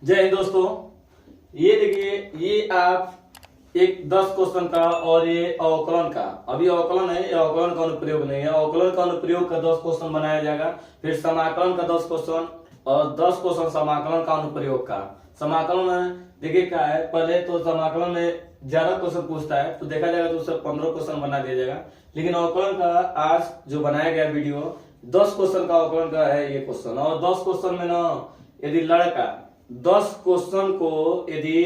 जय हिंद दोस्तों। ये देखिए, ये आप एक 10 क्वेश्चन का और ये अवकलन का, अभी अवकलन है, ये अवकलन का अनुप्रयोग नहीं है। अवकलन का अनुप्रयोग का 10 क्वेश्चन बनाया जाएगा, फिर समाकलन का 10 क्वेश्चन और 10 क्वेश्चन समाकलन का अनुप्रयोग का। समाकलन में देखिए क्या है, पहले तो समाकलन में ज्यादा क्वेश्चन पूछता है तो देखा जाएगा तो उससे 15 क्वेश्चन बना दिया जाएगा। लेकिन अवकलन का आज जो बनाया गया वीडियो 10 क्वेश्चन का अवकलन का है ये क्वेश्चन। और 10 क्वेश्चन में ना, यदि लड़का 10 क्वेश्चन को यदि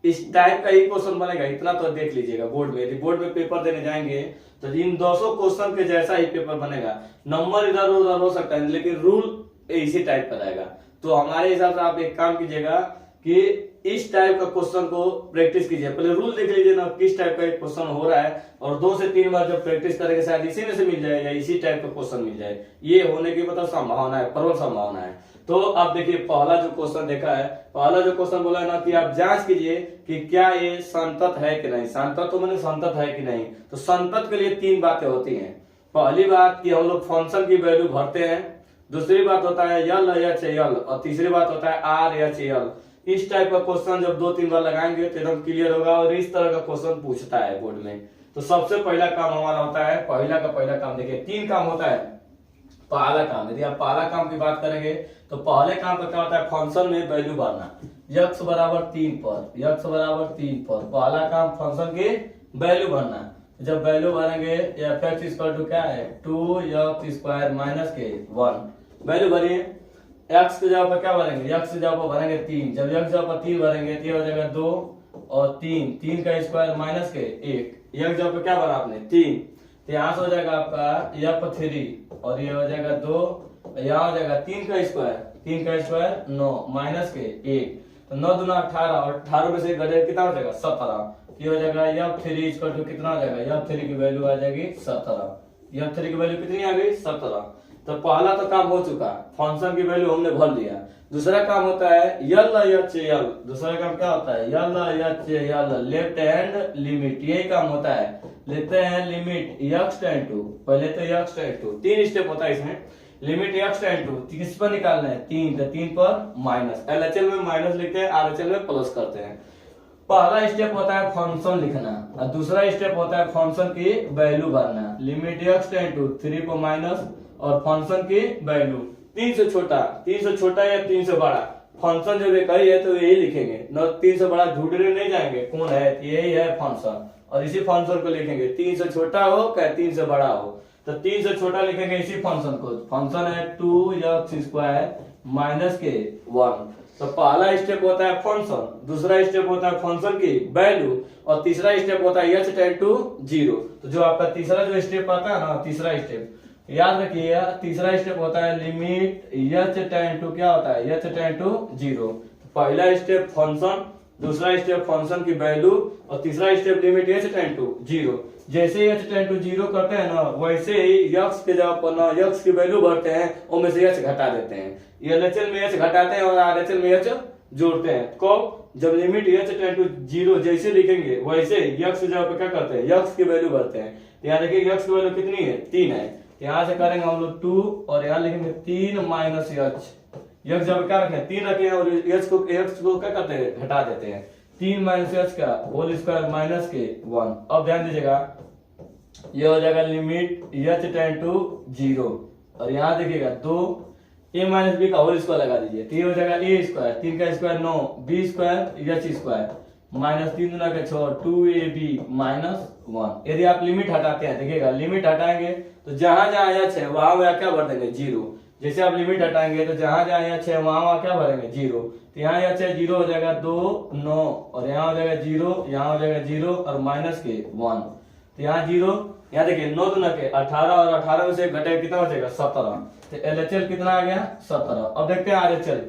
इस टाइप का ही क्वेश्चन बनेगा, इतना तो देख लीजिएगा बोर्ड में। यदि बोर्ड में पेपर देने जाएंगे तो इन 200 क्वेश्चन के जैसा ही पेपर बनेगा। नंबर इधर उधर हो सकता है लेकिन रूल इसी टाइप का रहेगा। तो हमारे हिसाब से आप एक काम कीजिएगा कि इस टाइप का क्वेश्चन को प्रैक्टिस कीजिए। पहले रूल देख लीजिए ना किस टाइप का एक क्वेश्चन हो रहा है, और 2 से 3 बार जब प्रैक्टिस करेंगे शायद इसी में से मिल जाए या इसी टाइप का क्वेश्चन मिल जाए। ये होने की मतलब संभावना है, प्रबल संभावना है। तो आप देखिए, पहला जो क्वेश्चन देखा है, पहला जो क्वेश्चन बोला है ना कि आप जांच कीजिए कि क्या ये संतत है कि नहीं। संतत तो मैंने संतत है कि नहीं। तो संतत के लिए 3 बातें होती हैं। पहली बात कि हम लोग फंक्शन की वैल्यू भरते हैं, दूसरी बात होता है यल एच एल, और तीसरी बात होता है आर एच एल। इस टाइप का क्वेश्चन जब 2-3 बार लगाएंगे तो एकदम क्लियर होगा। और इस तरह का क्वेश्चन पूछता है बोर्ड में। तो सबसे पहला काम हमारा होता है, पहला काम देखिए, 3 काम होता है। पहला काम, यदि आप पहला काम की बात करेंगे तो पहले काम का क्या होता है, फंक्शन में वैल्यू भरना। x बराबर 3 पर पहला काम फंक्शन की वैल्यू भरना। जब वैल्यू भरेंगे f(x) इक्वल टू क्या है 2x² माइनस के 1। वैल्यू भरिए, x के जगह पर क्या भरेंगे, x की जगह पर भरेंगे 3। जब x जगह पर 3 भरेंगे तो हो जाएगा 2 और 3 का स्क्वायर माइनस के 1। x जगह पर क्या भरा आपने 3, तो यहाँ से हो जाएगा आपका f3 और ये हो जाएगा 2, यहाँ हो जाएगा 3 का स्क्वायर 9 माइनस के 1। तो 9 दूना 18 और 18 में से घटे कितना हो जाएगा 17। ये हो जाएगा f3 इक्वल टू कितना हो जाएगा, f3 की वैल्यू आ जाएगी 17। f3 की वैल्यू कितनी आ गई 17। तो पहला तो काम हो चुका, फंक्शन की वैल्यू हमने भर लिया। दूसरा काम होता है यल एच एल। दूसरा काम क्या होता है, L H L, left hand limit. यही काम होता है, लेते हैं लिमिट x टेंड टू, पहले तो x टेंड टू 3 स्टेप होता है इसमें। लिमिट x टेंड टू किस पर निकालना है 3, तो 3 पर माइनस। एलएचएल में माइनस लिखते हैं, आरएचएल में प्लस करते हैं। पहला स्टेप होता है फंक्शन लिखना और दूसरा स्टेप होता है फंक्शन की वैल्यू भरना। लिमिट x टेंड टू 3 पर माइनस और फंक्शन की वैल्यू 3 से छोटा या 3 से बड़ा। फंक्शन जब एक ही है तो यही लिखेंगे न, 3 से बड़ा ढूंढने नहीं जाएंगे कौन है, यही है फंक्शन। और इसी फंक्शन को लिखेंगे, 3 से छोटा हो क्या 3 से बड़ा हो। तो 3 से छोटा लिखेंगे इसी फंक्शन को। फंक्शन है 2x² माइनस के 1। तो पहला स्टेप होता है फंक्शन, दूसरा स्टेप होता है फंक्शन की वैल्यू, और तीसरा स्टेप होता है h टेंड टू 0। तो जो आपका तीसरा जो स्टेप आता है ना, तीसरा स्टेप याद रखिए, तीसरा स्टेप होता है लिमिट h टेंड टू क्या होता है, h टेंड टू 0। पहला स्टेप फंक्शन, दूसरा स्टेप फंक्शन की वैल्यू, और तीसरा step limit h tend to 0। जैसे ही h टेंड टू 0 करते हैं ना, वैसे ही x के जगह पर ना x की वैल्यू भरते हैं, उनमें से h घटा देते हैं। LHL में h घटाते हैं और RHL में h जोड़ते हैं। कब, जब लिमिट h टेंड टू 0 जैसे लिखेंगे वैसे x की जगह पर क्या करते हैं, x की वैल्यू भरते हैं। यहाँ देखिए x की वैल्यू कितनी है 3 है, यहाँ से करेंगे हम लोग 2 और यहाँ लिखेंगे 3 माइनस h। जब क्या रखें 3 रखें और x को क्या करते हैं घटा देते हैं। 3 माइनस h का होल स्क्वायर माइनस के 1। अब ध्यान दीजिएगा, ये हो जाएगा लिमिट h टेंड टू 0 और यहाँ देखिएगा 2 a माइनस b का होल स्क्वायर लगा दीजिए, तो ये हो जाएगा a स्क्वायर, 3 का square 9, b square h square minus 3 दूना के 6, 2ab माइनस 1। यदि आप लिमिट हटाते हैं, देखिएगा लिमिट हटाएंगे तो जहां जहां h है वहां क्या भर देंगे 0। जैसे आप लिमिट हटाएंगे तो जहां जहां h है वहां क्या भरेंगे 0। तो यहाँ h है 0 हो जाएगा 2 9 और यहाँ हो जाएगा 0, यहाँ हो जाएगा 0 और माइनस के 1। तो यहाँ 0, यहाँ देखिए 9 दूना के 18 और 18 में से घटे कितना हो जाएगा 17। तो LHL कितना आ गया 17। अब देखते हैं RHL।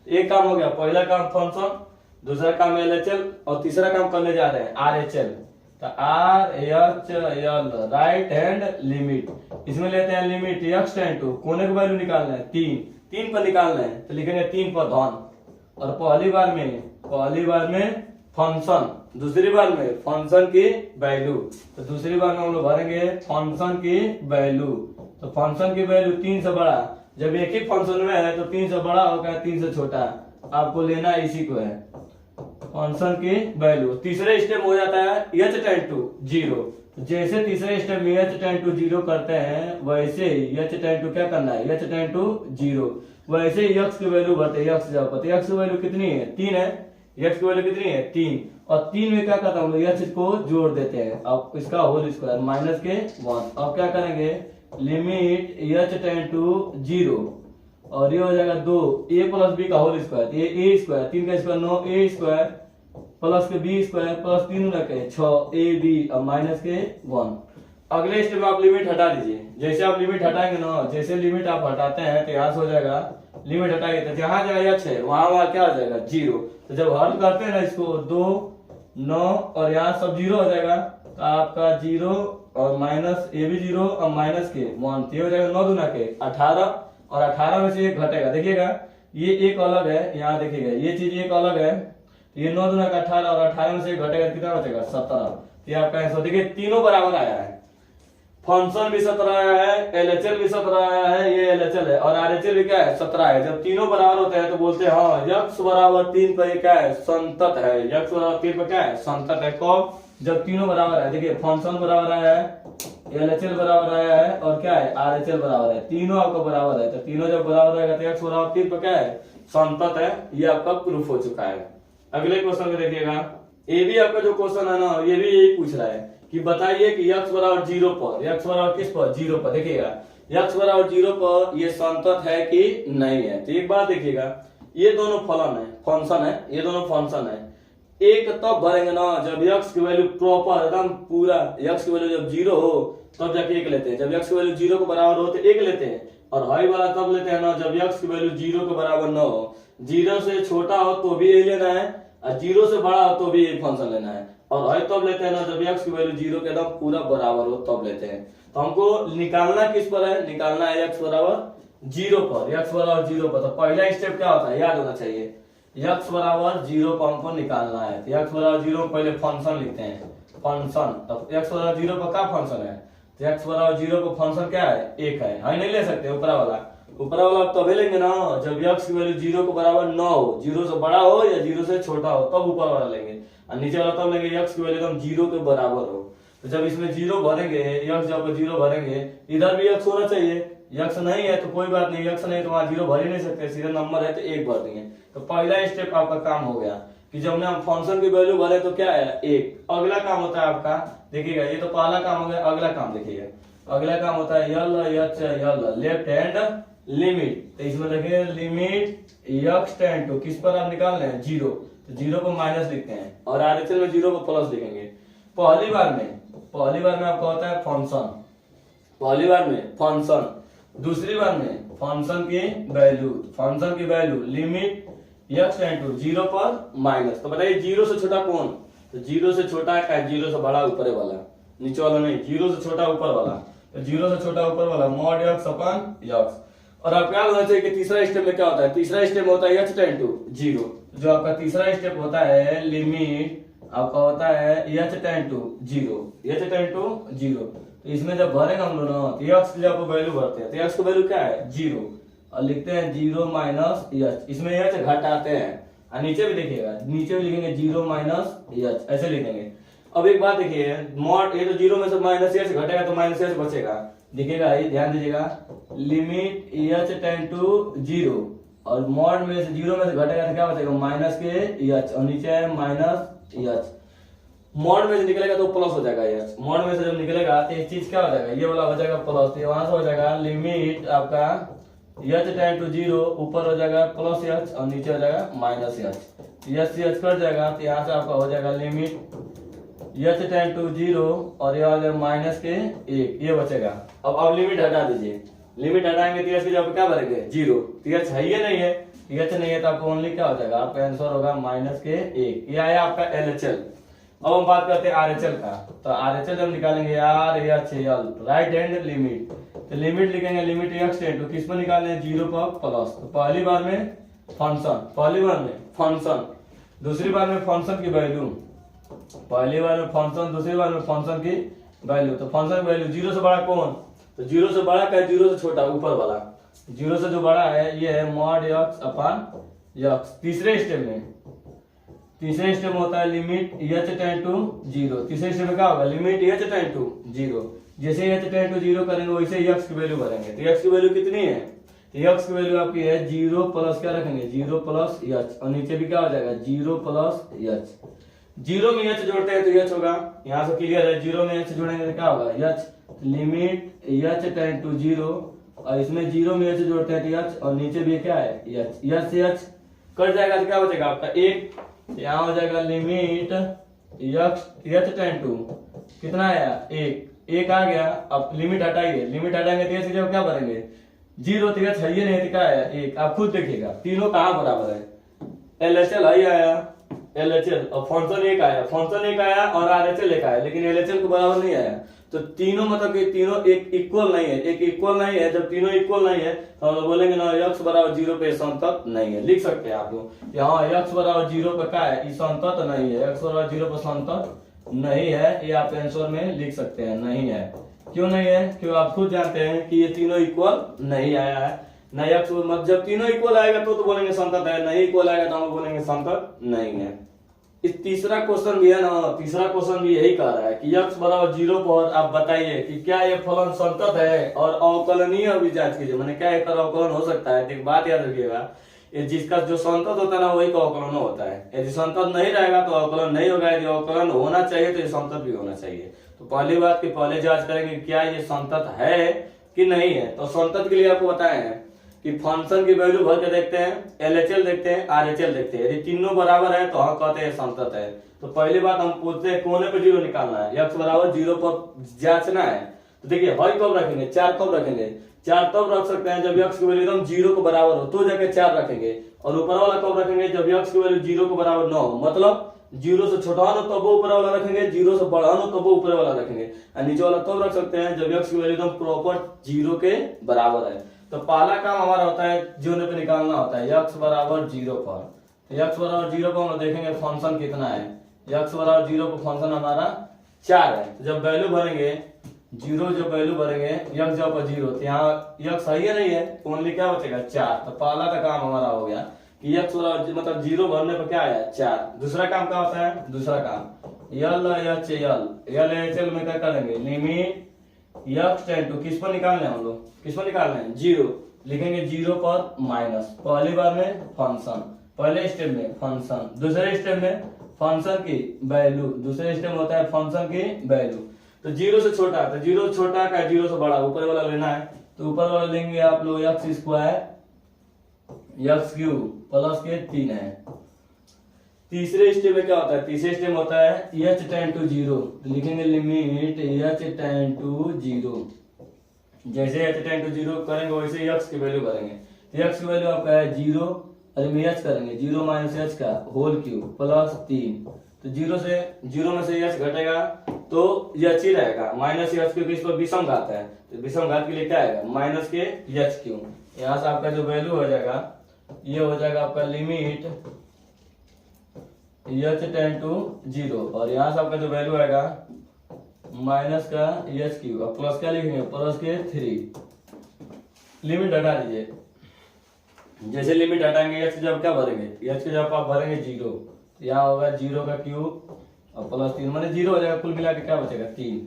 एक काम हो गया, पहला काम फंक्शन, दूसरा काम LHL और तीसरा काम करने जा रहे हैं RHL। तो RHL राइट हैंड लिमिट, इसमें लेते हैं लिमिट x टेंड टू, कोने की वैल्यू निकालना है 3 पर निकालना है, तो लिखेंगे 3 पर धन। और पहली बार में फंक्शन, दूसरी बार में फंक्शन की वैल्यू। तो दूसरी बार में हम लोग भरेंगे फंक्शन की वैल्यू। तो फंक्शन की वैल्यू 3 से बड़ा, जब एक ही फंक्शन में है तो 3 से बड़ा होगा 3 से छोटा। आपको लेना इसी को है, फंक्शन की वैल्यू। तीसरे स्टेप हो जाता है h टेंड टू 0। जैसे तीसरे स्टेप में h टेंड टू 0 करते हैं वैसे ही h टेंड टू क्या करना है, h टेंड टू 0। वैसे ही x की वैल्यू भरते हैं, x जब x की वैल्यू कितनी है 3 है, x की वैल्यू कितनी है 3, और 3 में क्या करता हूँ h को जोड़ देते हैं, अब इसका होल स्क्वायर माइनस के 1। अब क्या करेंगे, लिमिट h टेंड टू 0 और ये हो जाएगा 2 a प्लस बी का होल स्क्वायर, ये a स्क्वायर, 3 का स्क्वायर 9 a स्क्वायर प्लस के बी स्क्वायर प्लस 3 रखे 6 a b और माइनस के 1। अगले स्टेप में आप लिमिट हटा दीजिए। जैसे आप लिमिट हटाएंगे ना, जैसे लिमिट आप हटाते हैं तो यहाँ से हो जाएगा, लिमिट हटाएंगे तो जहां जाएगा h है वहां क्या हो जाएगा 0। तो जब हल करते हैं ना इसको 2 9 और यहाँ सब 0 हो जाएगा, तो आपका 0 और माइनस ये भी 0 और माइनस के 1, ये हो जाएगा 9 दूना के 18 और 18 में से एक घटेगा। देखिएगा ये एक अलग है, यहाँ देखिएगा ये चीज एक अलग है, ये 9 दूना का 18 और 18 में से एक घटेगा कितना बचेगा 17। ये आपका आंसर। देखिए तीनों बराबर आया है, फंक्शन भी 17 आया है, एलएचएल भी 17 आया है, ये एलएचएल है और आरएचएल भी क्या है 17 है। जब तीनों बराबर होते हैं तो बोलते हैं हाँ x बराबर 3 पर क्या है संतत है, x बराबर 3 पर क्या है संतत है। कब, जब तीनों बराबर है। देखिए फंक्शन बराबर आया है, एलएचएल बराबर आया है और क्या है आरएचएल बराबर है, तीनों आपका बराबर है। तो तीनों जब बराबर रहेगा तो x बराबर 3 पर क्या है संतत है। ये आपका प्रूफ हो चुका है। अगले क्वेश्चन में देखिएगा, ये भी आपका जो क्वेश्चन है ना ये भी यही पूछ रहा है कि बताइए कि x बराबर 0 पर, x बराबर किस पर 0 पर, देखिएगा x बराबर 0 पर ये संतत है कि नहीं है। तो एक बात देखिएगा, ये दोनों फलन है, फंक्शन है, ये दोनों फंक्शन है। एक तब भरेंगे ना जब x की वैल्यू प्रॉपर एकदम पूरा, x की वैल्यू जब 0 हो तब जाके 1 लेते हैं, जब x की वैल्यू 0 के बराबर हो तो 1 लेते हैं। और हाई वाला तब लेते हैं ना जब x की वैल्यू 0 के बराबर न हो, 0 से छोटा हो तो भी यही लेना है और 0 से बड़ा हो तो भी यही फंक्शन लेना है। और हाई तब लेते हैं ना जब x की वैल्यू 0 के एकदम पूरा बराबर हो तब लेते हैं। तो हमको निकालना किस पर है, निकालना है x बराबर 0 पर, x बराबर 0 पर। तो पहला स्टेप क्या होता है याद होना चाहिए, x बराबर 0 पर हमको निकालना है। तो x बराबर 0 पहले फंक्शन लिखते हैं, फंक्शन। तो x बराबर 0 पर क्या फंक्शन है, तो x बराबर 0 पर फंक्शन क्या है 1 है, हाई नहीं ले सकते ऊपरा वाला, ऊपरा वाला आप तभी लेंगे ना जब x की वैल्यू 0 के बराबर न हो, 0 से बड़ा हो या 0 से छोटा हो तब ऊपर वाला लेंगे, और नीचे वाला तब लेंगे x की वैल्यू एकदम 0 के बराबर हो। तो जब इसमें 0 भरेंगे, x जब 0 भरेंगे, इधर भी x होना चाहिए, x नहीं है तो कोई बात नहीं, x नहीं तो वहां 0 भर ही नहीं सकते, सीधा नंबर है तो 1 भर देंगे। तो पहला स्टेप आपका काम हो गया कि जब हम फंक्शन की वैल्यू भरे तो क्या है 1। अगला काम होता है आपका, देखिएगा ये तो पहला काम हो गया, अगला काम देखिएगा, अगला काम होता है यल लेफ्ट हैंड लिमिट। तो इसमें देखिए लिमिट x टेंड टू किस पर आप निकाल रहे हैं 0, तो 0 को माइनस लिखते हैं और आरएचएल में 0 को प्लस लिखेंगे। पहली बार में आपका होता है फंक्शन, पहली बार में फंक्शन, दूसरी बार में फंक्शन की value limit x tend to 0 पर माइनस। तो बताइए 0 से छोटा कौन, तो 0 से छोटा है 0 से बड़ा ऊपर वाला, नीचे वाला नहीं, 0 से छोटा ऊपर वाला, तो 0 से छोटा ऊपर वाला मॉड x अपन x। और आप क्या होना चाहिए कि तीसरा स्टेप में क्या होता है, तीसरा स्टेप होता है h टेंड टू 0। जो आपका तीसरा स्टेप होता है लिमिट आपका होता है h टेंड टू 0। तो इसमें जब भरेंगे हम लोग ना तो x की जब वैल्यू भरते हैं तो x की वैल्यू क्या है 0 और लिखते हैं 0 माइनस h, इसमें h घटाते हैं और नीचे भी देखिएगा, नीचे भी लिखेंगे 0 माइनस h, ऐसे लिखेंगे। अब एक बात देखिए, मॉड ये तो 0 में से माइनस h घटेगा तो माइनस h बचेगा, देखिएगा ये ध्यान दीजिएगा, लिमिट h टेंड टू 0 और मॉड में से 0 में से घटेगा तो क्या बचेगा माइनस के h और नीचे है माइनस h। मॉड में से निकलेगा तो प्लस हो जाएगा h, मॉड में से जब निकलेगा तो एक चीज क्या हो जाएगा ये वाला हो जाएगा प्लस, तो वहां से हो जाएगा लिमिट आपका h टेंड टू 0 ऊपर हो जाएगा प्लस h और नीचे हो जाएगा माइनस h, h से h कट जाएगा तो यहाँ से आपका हो जाएगा लिमिट h टेंड टू 0 और ये आ जाएगा माइनस के 1, ये बचेगा। अब लिमिट हटा दीजिए, लिमिट हटाएंगे तो h की जगह क्या भरेंगे 0, तो h है ही नहीं है, h नहीं है तो आपको ओनली क्या हो जाएगा, आपका आंसर होगा माइनस के 1। ये आया आपका एलएचएल। अब हम बात करते हैं आरएचएल का। तो आरएचएल जब निकालेंगे RHL राइट हैंड लिमिट, तो लिमिट लिखेंगे लिमिट x टेंड टू किस पर निकालने 0 पर प्लस। तो पहली बार में फंक्शन, दूसरी बार में फंक्शन की वैल्यू, पहली बार में फंक्शन, दूसरी बार में फंक्शन की वैल्यू। तो फंक्शन की वैल्यू 0 से बड़ा कौन, तो 0 से बड़ा क्या 0 से छोटा ऊपर वाला, 0 से जो बड़ा है ये है मॉड x अपन यक्स। तीसरे स्टेप में होता है limit h tend to zero. तीसरे स्टेप में क्या होगा, limit h tend to zero. जैसे एच टेंड टू जीरो करेंगे वैसे यक्स की वैल्यू भरेंगे। तो यक्स की वैल्यू कितनी है, तो यक्स की वैल्यू आपकी है जीरो प्लस क्या रखेंगे, जीरो प्लस एच, और नीचे भी क्या हो जाएगा, जीरो प्लस एच। जीरो में एच जोड़ते हैं तो एच होगा, यहाँ से क्लियर है। जीरो में एच जोड़ेंगे तो क्या होगा, h. Limit h tend to zero, और इसमें जीरो में एच जोड़ते हैं तो एच, और नीचे भी क्या है, एच। एच से एच कट जाएगा तो क्या बचेगा आपका एक। यहाँ हो जाएगा लिमिट एच टेंड टू कितना आया, एक आ गया। अब लिमिट हटाइए, लिमिट हटाएंगे तो एच जब क्या भरेंगे, जीरो। तो एच है ही नहीं, तो क्या आया, एक। आप खुद देखिएगा तीनों कहाँ बराबर है, एलएचएल आई आया, एलएचएल और फंक्शन एक आया, फंक्शन एक आया और आरएचएल एक आया, लेकिन एलएचएल को बराबर नहीं आया। तो तीनों मतलब कि तीनों एक इक्वल नहीं है, एक इक्वल नहीं है। जब तीनों इक्वल नहीं है तो हम बोलेंगे ना एक्स बराबर जीरो पे संतत नहीं है। लिख सकते हैं आप लोग यहाँ एक्स बराबर जीरो पे क्या है, संतत नहीं है। एक्स बराबर जीरो पे संतत नहीं है, ये आप आंसर में लिख सकते हैं, नहीं है। क्यों नहीं है, क्यों आप खुद जानते हैं कि ये तीनों इक्वल नहीं आया है। ना एक्स मतलब जब तीनों इक्वल आएगा तो बोलेंगे संतत है, नहीं इक्वल आएगा तो हम बोलेंगे संतत नहीं है। इस तीसरा क्वेश्चन भी है ना, तीसरा क्वेश्चन भी यही कह रहा है कि x बराबर जीरो पर आप बताइए कि क्या ये फलन संतत है और अवकलनीय अभी जांच कीजिए। मैंने क्या एक अवकलन हो सकता है, एक बात याद रखिएगा, ये जिसका जो संतत होता है ना वही का अवकलन होता है। यदि संतत नहीं रहेगा तो अवकलन नहीं होगा, यदि अवकलन होना चाहिए तो ये संतत भी होना चाहिए। तो पहली बात की पहले जांच करेंगे क्या ये संतत है कि नहीं है। तो संतत के लिए आपको बताए हैं कि फंक्शन की वैल्यू भर के देखते हैं, एलएचएल देखते हैं, आरएचएल देखते हैं। यदि तीनों बराबर है तो हम कहते हैं संतत है। तो पहली बात हम पूछते हैं कोने पे जीरो निकालना है, एक्स बराबर जीरो पर जांचना है। तो देखिए हर कब रखेंगे, चार कब रखेंगे, चार तब रख सकते हैं जब एक्स की वैल्यू एकदम जीरो को बराबर हो तो जाके चार रखेंगे। और ऊपर वाला कब रखेंगे, जब एक्स की वैल्यू जीरो को बराबर न हो, मतलब जीरो से छोटा हो तब वो ऊपर वाला रखेंगे, जीरो से बड़ा हो तब वो ऊपर वाला रखेंगे। और नीचे वाला तब रख सकते हैं जब एक्स की वैल्यू एकदम प्रॉपर जीरो के बराबर है। तो पहला काम हमारा होता है जीरो पे निकालना होता है एक्स बराबर जीरो पर। तो एक्स बराबर जीरो पर हम देखेंगे फंक्शन कितना है, एक्स बराबर जीरो पर फंक्शन हमारा चार है। तो जब वैल्यू भरेंगे जीरो, जब वैल्यू भरेंगे एक्स जब पर जीरो, तो यहाँ एक्स है ही नहीं है, तो ओनली क्या बचेगा, चार। तो पहला का काम हमारा हो गया कि एक्स बराबर मतलब जीरो भरने पर क्या आया, चार। दूसरा काम क्या होता है, दूसरा काम एल एच एल में क्या करेंगे, लिमिट एक्स टेंड टू किस पर निकालना है, हम लोग किस पर निकालना है, जीरो। लिखेंगे जीरो पर माइनस, पहली बार में फंक्शन, पहले स्टेप में फंक्शन, दूसरे स्टेप में फंक्शन की वैल्यू, दूसरे स्टेप में होता है फंक्शन की वैल्यू। तो जीरो से छोटा, तो जीरो से छोटा का जीरो से बड़ा ऊपर वाला लेना है। तो ऊपर वाला लेंगे आप लोग x square x cube plus के 3 है। तीसरे स्टेप में क्या होता है, तीसरे स्टेप में होता है एच टेंड टू जीरो। तो लिखेंगे limit h tend to zero. जैसे एच टेंड टू जीरो करेंगे वैसे एक्स की वैल्यू करेंगे। तो एक्स की वैल्यू आपका है जीरो, अरे में एच करेंगे, जीरो माइनस एच का होल क्यूब प्लस 3। तो जीरो में से एच घटेगा तो एच ही रहेगा, माइनस एच क्यूब, इस पर विषम घात है तो विषम घात के लिए क्या आएगा, माइनस के एच क्यूब। यहाँ से आपका जो वैल्यू हो जाएगा ये हो जाएगा आपका limit h tend to zero, और यहाँ से आपका जो वैल्यू आएगा माइनस का एच क्यूब और प्लस क्या लिखेंगे, प्लस के 3। लिमिट हटा दीजिए, जैसे लिमिट हटाएंगे एच जब क्या भरेंगे, एच के जब आप भरेंगे जीरो, यहाँ होगा जीरो का क्यूब और प्लस 3 माने जीरो हो जाएगा, कुल मिला के क्या बचेगा 3।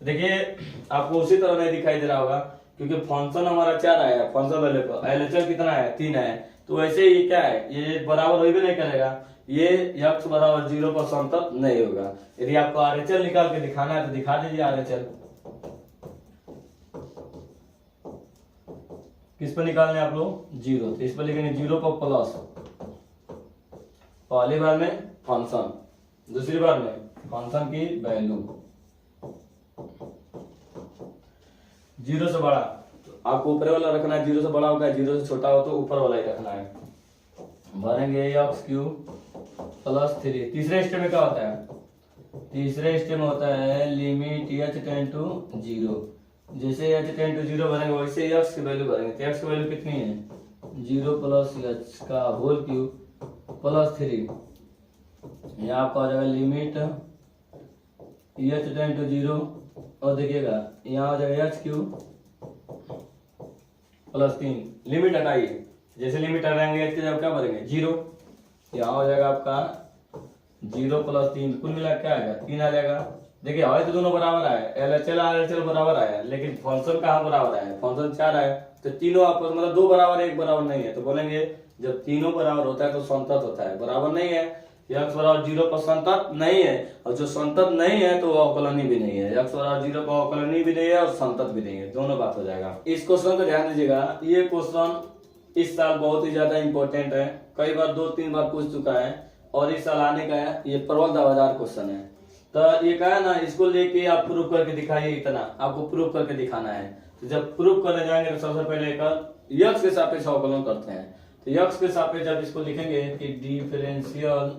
देखिए आपको उसी तरह नहीं दिखाई दे रहा होगा क्योंकि फंक्शन हमारा 4 आया, फंक्शन वैल्यू पर एलएचएल कितना है, 3 है। तो वैसे ये क्या है, ये बराबर हो भी नहीं करेगा, ये एक्स बराबर जीरो पर संतत नहीं होगा। यदि आपको आरएचएल निकाल के दिखाना है तो दिखा दीजिए आरएचएल। किस पर निकालने आप लोग, जीरो। तो इस पर लिखेंगे जीरो पर प्लस, पहली बार में फंक्शन, दूसरी बार में फंक्शन की वैल्यू, जीरो से बड़ा तो आपको ऊपर वाला रखना है, जीरो से बड़ा होगा, जीरो से छोटा हो तो ऊपर वाला ही रखना है। भरेंगे एक्स क्यूब प्लस 3। तीसरे स्टेप में क्या होता है, तीसरे स्टेप में होता है limit h tend to zero. जैसे एच टेंड टू जीरो भरेंगे वैसे एक्स की वैल्यू भरेंगे। तो एक्स की वैल्यू कितनी है, जीरो प्लस एच का होल क्यूब प्लस 3। यहाँ आपका हो जाएगा limit h tend to zero, और देखिएगा यहाँ हो जाएगा एच क्यूब प्लस 3। लिमिट हटाइए, जैसे लिमिट हटाएंगे इसके जब क्या बनेंगे 0, यहाँ हो जाएगा आपका 0 प्लस 3, कुल मिला क्या आएगा 3 आ जाएगा। देखिए हमारे तो दोनों बराबर आए, LHL बराबर आया, लेकिन फंक्शन कहाँ बराबर आया, फंक्शन 4 आया, तो तीनों आपस मतलब 2 बराबर 1 बराबर नहीं है, तो बोलेंगे जब तीनों बराबर होता है तो संतत होता है, बराबर नहीं है x बराबर 0 पर संतत नहीं है, और जो संतत नहीं है तो वो अवकलनीय भी नहीं है, x बराबर 0 पर अवकलनीय भी नहीं है और संतत भी नहीं है, दोनों बात हो जाएगा। इस क्वेश्चन को ध्यान दीजिएगा, ये क्वेश्चन इस साल बहुत ही ज्यादा इंपॉर्टेंट है, कई बार 2-3 बार पूछ चुका है और इस साल आने का है, ये प्रबल दावेदार क्वेश्चन है। तो ये कहा ना, इसको लेके आप प्रूफ करके दिखाइए, इतना आपको प्रूफ करके दिखाना है। तो जब प्रूफ करने जाएंगे तो सबसे पहले यक्स के सापेक्ष अवकलन करते हैं। तो यक्स के सापेक्ष जब इसको लिखेंगे कि differential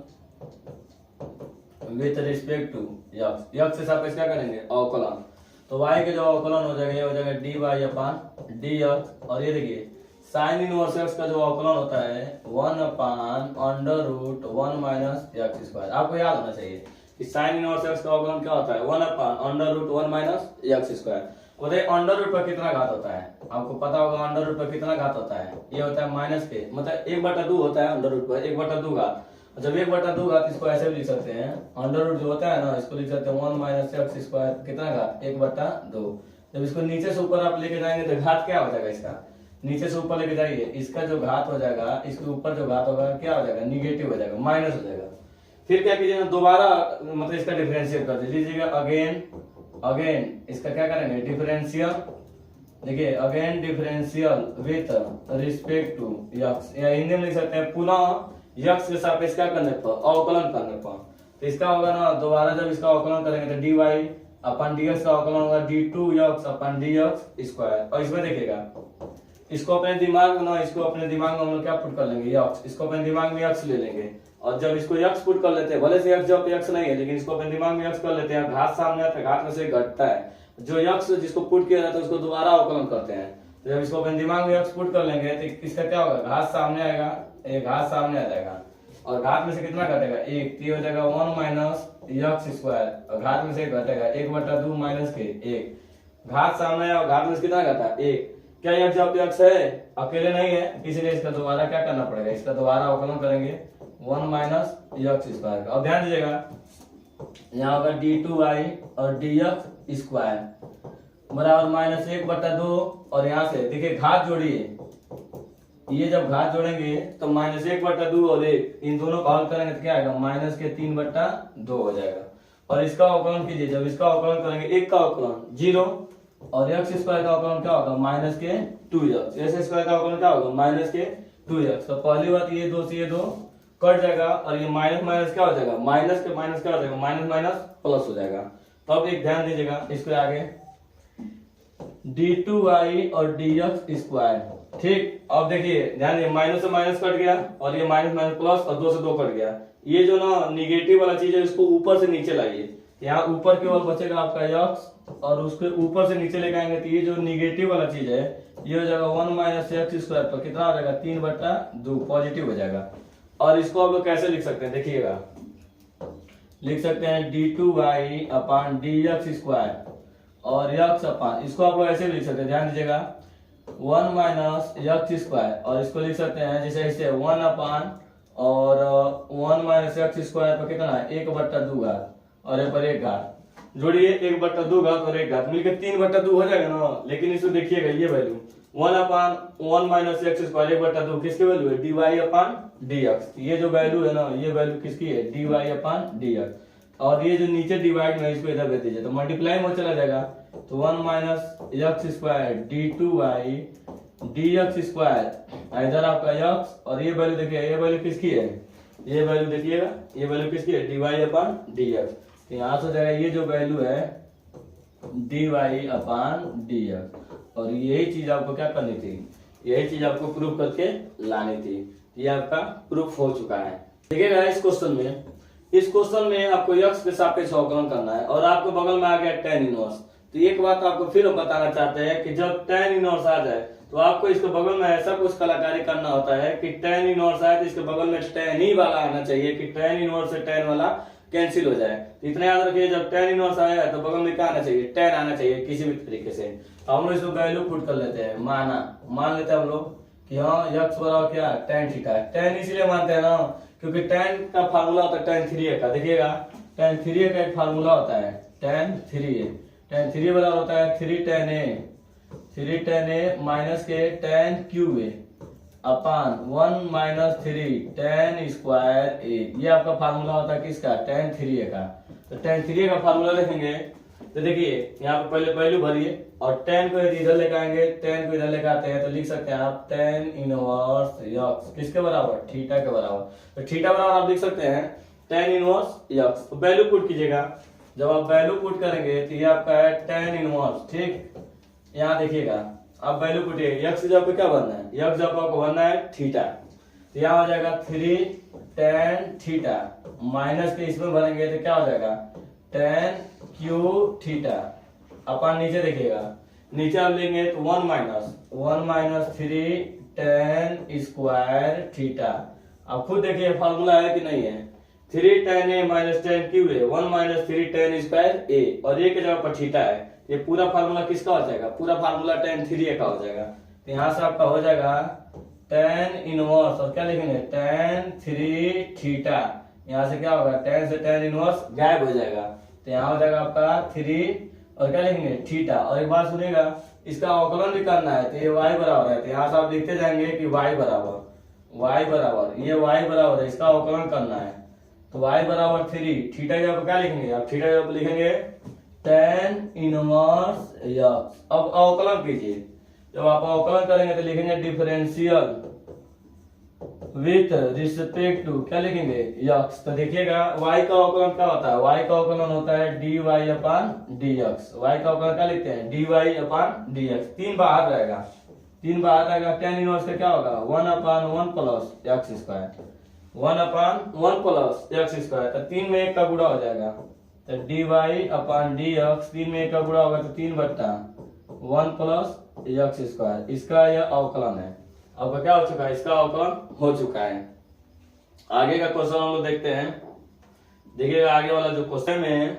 with respect to x, x के सापेक्ष क्या करेंगे अवकलन, तो y के जो अवकलन हो जाएगा ये हो जाएगा dy अपान dx, और ये देखिए साइन इनवर्स x का जो अवकलन होता है 1 upon under root 1 minus x square. आपको याद होना चाहिए कि साइन इनवर्स x का अवकलन क्या होता है 1 upon under root 1 minus x square. बताइए अंडर रूट पर कितना घात होता है, आपको पता होगा अंडर रूट पर कितना घात होता है, ये होता है माइनस के, मतलब 1/2 होता है अंडर रूट पर 1/2 घात। जब 1/2 घात इसको ऐसे भी लिख सकते हैं, अंडर रूट जो होता है ना इसको लिख सकते हैं 1 माइनस एक्स स्क्वायर कितना घात 1/2। जब इसको नीचे से ऊपर आप लेके जाएंगे तो घात क्या हो जाएगा, इसका नीचे से ऊपर लेके जाइए, इसका जो घात हो जाएगा इसके ऊपर जो घात होगा क्या हो जाएगा निगेटिव हो जाएगा, माइनस हो जाएगा। फिर क्या कीजिएगा दोबारा मतलब इसका डिफरेंशियल कर दीजिएगा, अगेन इसका क्या करेंगे डिफरेंशियल, देखिए again differential with respect to x, या हिंदी में लिख सकते हैं पुनः यक्स के सापेक्ष क्या करने पर अवकलन करने पर। तो इसका होगा ना दोबारा जब इसका अवकलन करेंगे तो dy अपन dx का अवकलन होगा d2x अपन dx स्क्वायर। और इसमें देखिएगा इसको अपने दिमाग में ना, इसको अपने दिमाग में हम लोग क्या पुट कर लेंगे यक्स, इसको अपने दिमाग में यक्स ले लेंगे, और जब इसको यक्स पुट कर लेते हैं भले से यक्स जब यक्स नहीं है लेकिन इसको अपने दिमाग में यक्स कर लेते हैं, घात सामने आता है घात में से घटता है, जो यक्स जिसको पुट किया जाता है उसको दोबारा अवकलन करते हैं। तो जब इसको अपने दिमाग में यक्स पुट कर लेंगे तो इसका क्या होगा घात सामने आएगा, एक घात सामने आ जाएगा और घात में से कितना घटेगा 1, तो ये हो जाएगा 1 माइनस एक्स स्क्वायर, और घात में से घटेगा 1/2 माइनस के 1, घात सामने आया और घात में से कितना घटा 1। क्या यक्स जब यक्स है अकेले नहीं है, इसलिए इसका दोबारा क्या करना पड़ेगा, इसका दोबारा अवकलन करेंगे 1 माइनस एक्स स्क्वायर का। और ध्यान दीजिएगा यहाँ होगा d2y और dx स्क्वायर बराबर माइनस 1/2, और यहाँ से देखिए घात जोड़िए, ये जब घात जोड़ेंगे तो माइनस 1/2 और 1 इन दोनों का हल करेंगे तो क्या आएगा माइनस के 3/2 हो जाएगा। और इसका अवकलन कीजिए, जब इसका अवकलन करेंगे 1 का अवकलन 0 और एक्स स्क्वायर का अवकलन क्या होगा माइनस के 2x, एक्स स्क्वायर का अवकलन क्या होगा माइनस के 2x। तो पहली बात ये 2 से ये 2 कट जाएगा और ये माइनस माइनस क्या हो जाएगा माइनस के माइनस क्या हो जाएगा माइनस माइनस प्लस हो जाएगा। तो अब एक ध्यान दीजिएगा इसको आगे d2y और dx स्क्वायर, ठीक। अब देखिए ध्यान दीजिए माइनस से माइनस कट गया और ये माइनस माइनस प्लस और 2 से 2 कट गया, ये जो ना निगेटिव वाला चीज है इसको ऊपर से नीचे लाइए, यहाँ ऊपर केवल बचेगा आपका यक्स और उसके ऊपर से नीचे लेके आएंगे तो ये जो निगेटिव वाला चीज है ये हो जाएगा 1 माइनस एक्स स्क्वायर पर कितना हो जाएगा 3/2 पॉजिटिव हो जाएगा। और इसको आप लोग कैसे लिख सकते हैं देखिएगा, लिख सकते हैं d2y अपान dx स्क्वायर और यक्स अपान, इसको आप लोग ऐसे लिख सकते हैं ध्यान दीजिएगा 1 माइनस एक्स स्क्वायर, और इसको लिख सकते हैं जैसे इसे 1 अपान और 1 माइनस एक्स स्क्वायर पर कितना है 1/2 घात और ये पर 1 घात जोड़िए 1/2 घात और 1 घात मिलकर 3/2 हो जाएगा ना। लेकिन इसको देखिएगा ये वैल्यू 1 अपान 1 माइनस एक्स स्क्वायर 1/2 किसकी वैल्यू है dy अपान dx, ये जो वैल्यू है ना ये वैल्यू किसकी है dy अपान dx, और ये जो नीचे डिवाइड में इसको इधर भेज दीजिए तो मल्टीप्लाई में चला जाएगा, तो 1 minus x square d2y dx square इधर आपका x, और ये वैल्यू देखिए ये वैल्यू किसकी है, ये वैल्यू देखिएगा ये वैल्यू किसकी है dy अपान dx। तो यहाँ से जाएगा ये जो वैल्यू है dy अपान dx, और यही चीज आपको क्या करनी थी, यही चीज आपको प्रूफ करके लानी थी, ये आपका प्रूफ हो चुका है। देखिएगा इस क्वेश्चन में आपको यक्स के सापेक्ष अवकलन करना है और आपको बगल में आ गया tan इनवर्स। तो एक बात आपको फिर बताना चाहते हैं कि जब tan इनवर्स आ जाए तो आपको इसके बगल में ऐसा कुछ कलाकारी करना होता है कि tan इनवर्स आए तो इसके बगल में tan ही वाला आना चाहिए कि tan इनवर्स से tan वाला कैंसिल हो जाए। तो इतना याद रखिए जब tan इनवर्स आया तो बगल में क्या आना चाहिए tan आना चाहिए किसी भी तरीके से। तो हम लोग इसको वैल्यू पुट कर लेते हैं, मान लेते हैं हम लोग कि हाँ यक्स बराबर क्या tan थीटा। tan इसलिए मानते हैं ना क्योंकि tan का फार्मूला होता है tan 3a का। देखिएगा tan 3a का एक फार्मूला होता है tan 3a। tan 3 बराबर होता है 3 tan a माइनस के tan क्यूब ए अपान 1 माइनस 3 tan स्क्वायर ए। ये आपका फार्मूला होता है किसका, tan 3a का। तो tan 3a का फार्मूला लिखेंगे तो देखिए यहाँ पे पहले वैल्यू भरिए और tan को यदि इधर लेकर आएंगे, tan को इधर लेकर आते हैं तो लिख सकते हैं आप tan इनवर्स यक्स किसके बराबर, थीटा के बराबर। तो थीटा बराबर आप लिख सकते हैं tan इनवर्स यक्स। तो वैल्यू पुट कीजिएगा, जब आप वैल्यू पुट करेंगे तो ये आपका है tan इनवर्स। ठीक, यहाँ देखिएगा आप वैल्यू पुटिए, यक्स जब पे क्या बनना है, यक्स जब आपको बनना है थीटा, तो यहाँ हो जाएगा 3 tan थीटा माइनस के इसमें भरेंगे तो क्या हो जाएगा tan क्यूब थीटा अपन नीचे देखिएगा, नीचे आप लेंगे तो 1 माइनस 3 tan स्क्वायर थीटा। अब खुद देखिए फार्मूला है कि नहीं है, 3 tan a minus tan cube है 1 माइनस 3 tan स्क्वायर a और a के जगह पर थीटा है। ये पूरा फार्मूला किसका हो जाएगा, पूरा फार्मूला tan 3a का हो जाएगा। तो यहाँ से आपका हो जाएगा tan इनवर्स और क्या लिखेंगे tan 3 थीटा। यहाँ से क्या होगा tan से tan इनवर्स गायब हो जाएगा, तो यहाँ हो जाएगा आपका 3 और क्या लिखेंगे थीटा। और एक बात सुनिएगा, इसका अवकलन भी करना है तो ये y बराबर है, तो यहाँ से आप लिखते जाएंगे कि y बराबर ये y बराबर है, इसका अवकलन करना है तो y बराबर 3 थीटा की आप क्या लिखेंगे, आप थीटा की आप लिखेंगे tan इनवर्स यक्स। अब अवकलन कीजिए, जब आप अवकलन करेंगे तो लिखेंगे डिफरेंशियल विथ रिस्पेक्ट टू क्या लिखेंगे यक्स। तो देखिएगा y का अवकलन क्या होता है, y का अवकलन होता है dy अपान dx। y का अवकलन क्या लिखते हैं dy अपान dx। 3 बाहर रहेगा, 3 बाहर रहेगा, tan इनवर्स का क्या होगा 1 अपान 1 प्लस x स्क्वायर, 1 अपान 1 प्लस x स्क्वायर। तो 3 में 1 का गुणा हो जाएगा तो dy अपान dx, 3 में 1 का गुणा होगा तो 3 बट्टा 1 प्लस x स्क्वायर। इसका यह अवकलन है। अब क्या हो चुका है, इसका अवकलन हो चुका है। आगे का क्वेश्चन हम लोग देखते हैं। देखिएगा आगे वाला जो क्वेश्चन में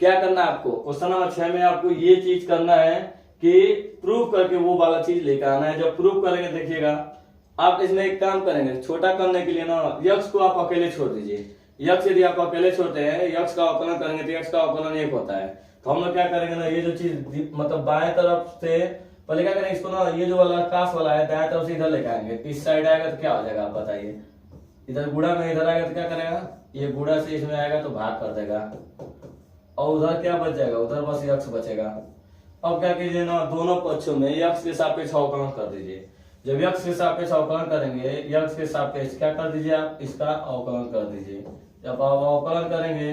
क्या करना है आपको, क्वेश्चन नंबर 6 में आपको ये चीज करना है कि प्रूव करके वो वाला चीज लेकर आना है। जब प्रूव करेंगे देखिएगा आप इसमें एक काम करेंगे, छोटा करने के लिए ना यक्स को आप अकेले छोड़ दीजिए। यक्स यदि आप अकेले छोड़ते हैं, यक्स का अवकलन करेंगे तो यक्स का अवकलन 1 होता है। तो हम लोग क्या करेंगे ना, ये जो चीज मतलब बाएं तरफ से पहले क्या करेंगे, इसको ना ये जो वाला कास वाला है दाएं तरफ से इधर लेकर आएंगे, इस साइड आएगा तो क्या हो जाएगा आप बताइए, इधर गुड़ा में इधर आएगा तो क्या करेगा, ये गुड़ा से इसमें आएगा तो भाग कर देगा और उधर क्या बच जाएगा, उधर बस यक्स बचेगा। अब क्या कीजिए ना, दोनों पक्षों में यक्स के सापेक्ष अवकलन कर दीजिए। जब यक्स के सापेक्ष अवकलन करेंगे, यक्स के सापेक्ष क्या कर दीजिए आप, इसका अवकलन कर दीजिए। जब आप अवकलन करेंगे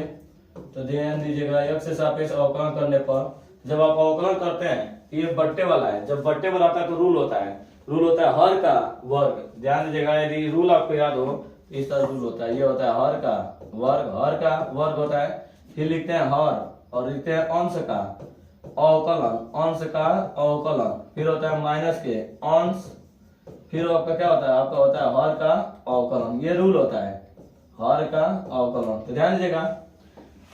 तो ध्यान दीजिएगा, यक्स के सापेक्ष अवकलन करने पर जब आप अवकलन करते हैं ये बट्टे वाला है, जब बट्टे वाला आता है तो रूल होता है हर का वर्ग। ध्यान दीजिएगा, यदि रूल आपको याद हो इस तरह रूल होता है, ये होता है हर का वर्ग होता है। फिर लिखते हैं हर और लिखते हैं अंश का अवकलन, फिर होता है माइनस के अंश, फिर आपका क्या होता है, आपका होता है हर का अवकलन। ये रूल होता है हर का अवकलन। तो ध्यान दीजिएगा,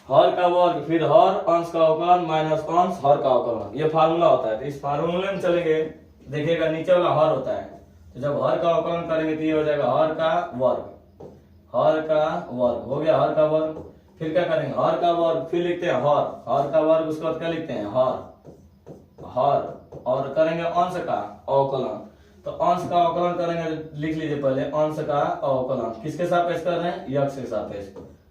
हर का वर्ग फिर हर अंश का अवकलन माइनस अंश हर का अवकलन, ये फार्मूला होता है। तो इस फार्मूले में चलेंगे, देखिएगा नीचे वाला हर होता है, तो जब हर का अवकलन करेंगे तो ये हो जाएगा हर का वर्ग हो गया हर का वर्ग। फिर क्या करेंगे हर का वर्ग, फिर लिखते हैं हर का वर्ग, उसके बाद क्या लिखते हैं हर और करेंगे अंश का अवकलन। तो अंश का अवकलन करेंगे, लिख लीजिए पहले अंश का अवकलन किसके सापेक्ष कर रहे हैं, यक्स के सापेक्ष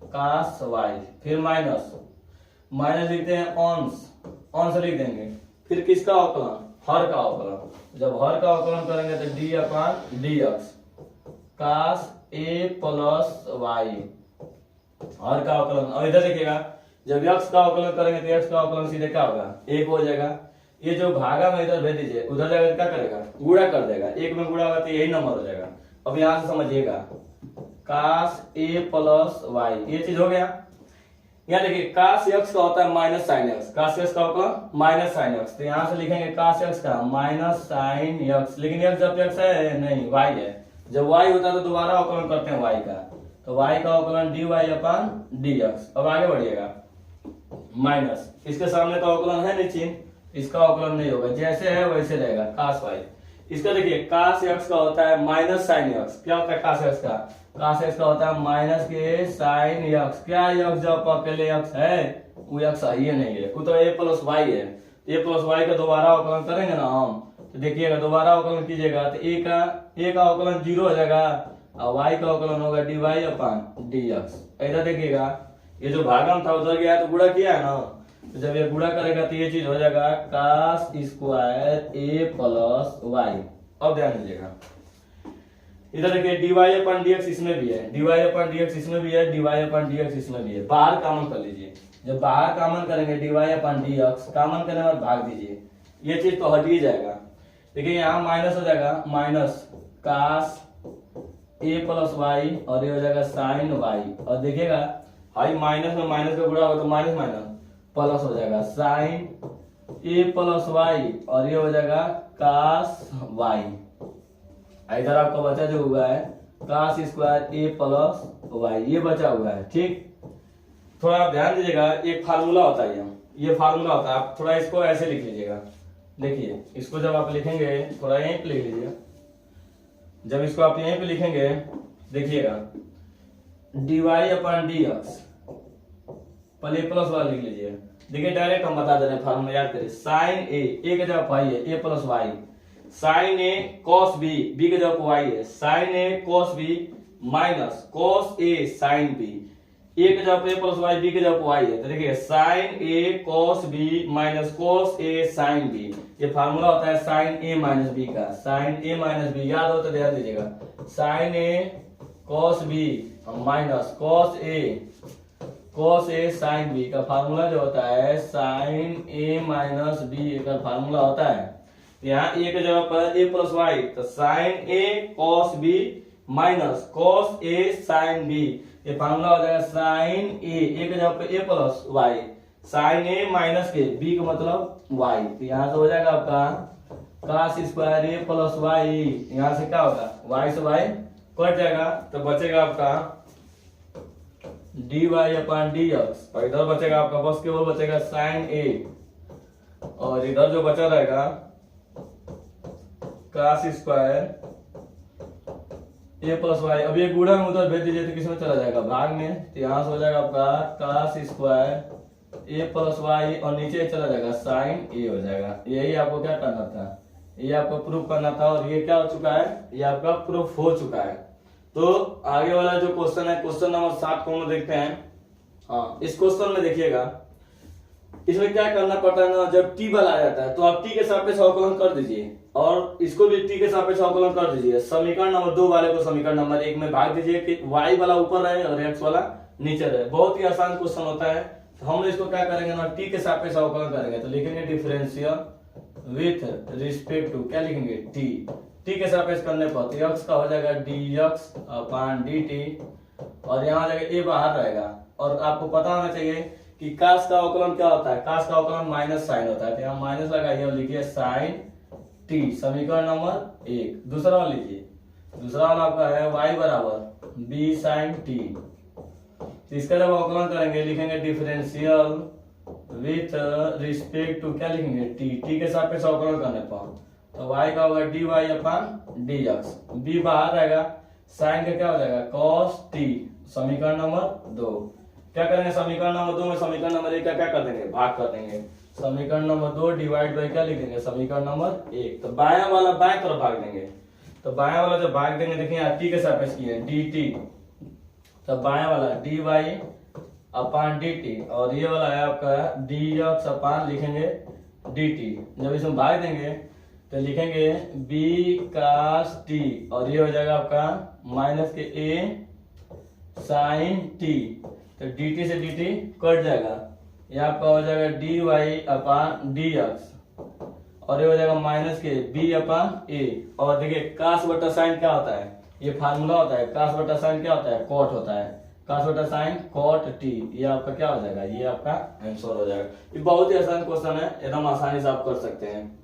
कास वाई, फिर माइनस लिखते हैं अंश लिख देंगे, फिर किसका अवकलन, हर का अवकलन। जब हर का अवकलन करेंगे तो डी अपान डी एक्स कास ए प्लस वाई, हर का अवकलन। और इधर देखिएगा, जब यक्स का अवकलन करेंगे तो यक्स का अवकलन सीधे क्या होगा 1 हो जाएगा। ये जो भागा में इधर भेज दीजिए, उधर जाकर क्या करेगा गुणा कर देगा, 1 में गुणा होगा तो यही नंबर हो जाएगा। अब यहां से समझिएगा कास ए प्लस वाई, ये चीज हो गया। यहाँ देखिए कास एक्स का होता है माइनस साइन एक्स, कास एक्स का अवकलन माइनस साइन एक्स, तो यहाँ से लिखेंगे कास एक्स का माइनस साइन एक्स, लेकिन एक्स जब एक्स है नहीं वाई है, जब वाई होता है तो दोबारा अवकलन करते हैं वाई का, तो वाई का अवकलन डी वाई अपान डी एक्स। अब आगे बढ़िएगा, माइनस इसके सामने का अवकलन है नहीं चिन्ह, इसका अवकलन नहीं होगा, जैसे है वैसे रहेगा कास वाई। इसका देखिए कास एक्स का होता है माइनस साइन एक्स। क्या होता है कास एक्स का? कास एक्स का होता है माइनस के साइन एक्स। क्या एक्स जब पहले एक्स है वो एक्स ही नहीं है, वो तो ए प्लस वाई है। ए प्लस वाई का दोबारा अवकलन करेंगे ना हम, तो देखिएगा दोबारा अवकलन कीजिएगा तो ए का अवकलन 0 हो जाएगा और वाई का अवकलन होगा d y upon d x. इधर देखिएगा ये जो भागम था उधर गया तो गुणा किया है ना, तो जब ये गुणा करेगा तो ये चीज हो जाएगा cos square a plus y. अब ध्यान दीजिएगा इधर देखिए d y upon d x इसमें भी है, d y upon d x इसमें भी है, d y upon d x इसमें भी है। बाहर कॉमन कर लीजिए, जब बाहर कॉमन करेंगे d y upon d x common करने और भाग दीजिए, ये चीज तो हट ही जाएगा। देखिए यहाँ माइनस हो जाएगा माइनस कास ए प्लस वाई और ये हो जाएगा साइन वाई। और देखिएगा हाई माइनस में माइनस का गुणा होगा तो माइनस माइनस प्लस हो जाएगा साइन ए प्लस वाई और ये हो जाएगा कास वाई। इधर आपका बचा जो हुआ है कास स्क्वायर ए प्लस वाई, ये बचा हुआ है। ठीक, थोड़ा आप ध्यान दीजिएगा, एक फार्मूला होता है, ये फार्मूला होता है, आप थोड़ा इसको ऐसे लिख लीजिएगा। देखिए इसको जब आप लिखेंगे थोड़ा यहीं पे लिख लीजिएगा, जब इसको आप यहीं पे लिखेंगे देखिएगा d y upon d x पहले प्लस वाला लिख लीजिए। देखिए डायरेक्ट हम बता दे रहे हैं फार्मूला, याद करिए साइन ए का जगह वाई है ए प्लस वाई, साइन ए कॉस बी का जगह वाई है sign A cos B minus cos A sine B, ए के जगह ए प्लस वाई बी के जगह वाई है। तो देखिए sign A cos B minus cos A sine B, ये फार्मूला होता है साइन ए माइनस बी का। साइन ए माइनस बी याद हो तो ध्यान दीजिएगा, sign A cos B minus cos A sine B का फार्मूला जो होता है साइन ए माइनस बी का फार्मूला होता है। यहाँ ए के जगह पर ए प्लस वाई तो sign A cos B minus cos A sine B, ये फार्मूला हो जाएगा साइन ए के जगह पे ए प्लस वाई साइन ए माइनस के बी का मतलब वाई। तो यहाँ से हो जाएगा आपका कास स्क्वायर ए प्लस वाई, यहाँ से क्या होगा वाई से वाई कट जाएगा तो बचेगा आपका d y upon d x और इधर बचेगा आपका बस केवल बचेगा साइन ए और इधर जो बचा रहेगा कास स्क्वायर ए प्लस वाई। अब ये गुणा में उधर भेज दीजिए तो किसमें चला जाएगा भाग में, तो यहाँ से हो जाएगा आपका कास स्क्वायर ए प्लस वाई और नीचे चला जाएगा साइन ए हो जाएगा। यही आपको क्या करना था, ये आपको प्रूफ करना था और ये क्या हो चुका है, ये आपका प्रूफ हो चुका है। तो आगे वाला जो क्वेश्चन है क्वेश्चन नंबर 7 को हम देखते हैं। हाँ इस क्वेश्चन में देखिएगा इसमें क्या करना पड़ता है ना, जब टी बल आ जाता है तो आप टी के सापेक्ष अवकलन कर दीजिए और इसको भी टी के सापेक्ष अवकलन कर दीजिए। समीकरण नंबर 2 वाले को समीकरण नंबर 1 में भाग दीजिए कि y वाला ऊपर रहे और x वाला नीचे रहे। बहुत ही आसान क्वेश्चन होता है। तो हम इसको क्या करेंगे ना टी के सापेक्ष अवकलन करेंगे तो लिखेंगे डिफरेंशियल विथ रिस्पेक्ट टू क्या लिखेंगे टी के सापेक्ष करने पर तो x का हो जाएगा dx अपॉन dt और यहाँ हो जाएगा a बाहर रहेगा। और आपको पता होना चाहिए कि कास का अवकलन क्या होता है, कास का अवकलन माइनस साइन होता है, तो यहाँ माइनस लगाइए और लिखिए साइन टी समीकरण नंबर 1। दूसरा वाला लीजिए, दूसरा वाला आपका है y बराबर b साइन टी, तो इसका जब अवकलन करेंगे लिखेंगे डिफरेंशियल विथ रिस्पेक्ट टू क्या लिखेंगे टी के सापेक्ष अवकलन करने पर तो y का होगा dy अपॉन dx, b बाहर रहेगा साइन का क्या हो जाएगा cos t समीकरण नंबर 2। क्या करेंगे समीकरण नंबर 2 में समीकरण नंबर 1 का क्या कर देंगे भाग कर देंगे, समीकरण नंबर 2 डिवाइड बाई क्या लिख देंगे समीकरण नंबर 1। तो बायां वाला बाएं तरफ भाग देंगे, तो बायां वाला जब भाग देंगे देखिए यहाँ टी के सापेक्ष किए dt, तो बायां वाला dy अपॉन dt और ये वाला है आपका dx अपॉन लिखेंगे dt। जब इसमें भाग देंगे तो लिखेंगे b cos t और ये हो जाएगा आपका माइनस के a साइन t, तो dt से dt कट जाएगा, ये आपका हो जाएगा dy अपॉन dx और ये हो जाएगा माइनस के b अपॉन a। और देखिए cos बटा साइन क्या होता है, ये फार्मूला होता है cos बटा साइन क्या होता है कॉट होता है, cos बटा साइन cot t, ये आपका क्या हो जाएगा ये आपका आंसर हो जाएगा। ये बहुत ही आसान क्वेश्चन है, एकदम आसानी से आप कर सकते हैं।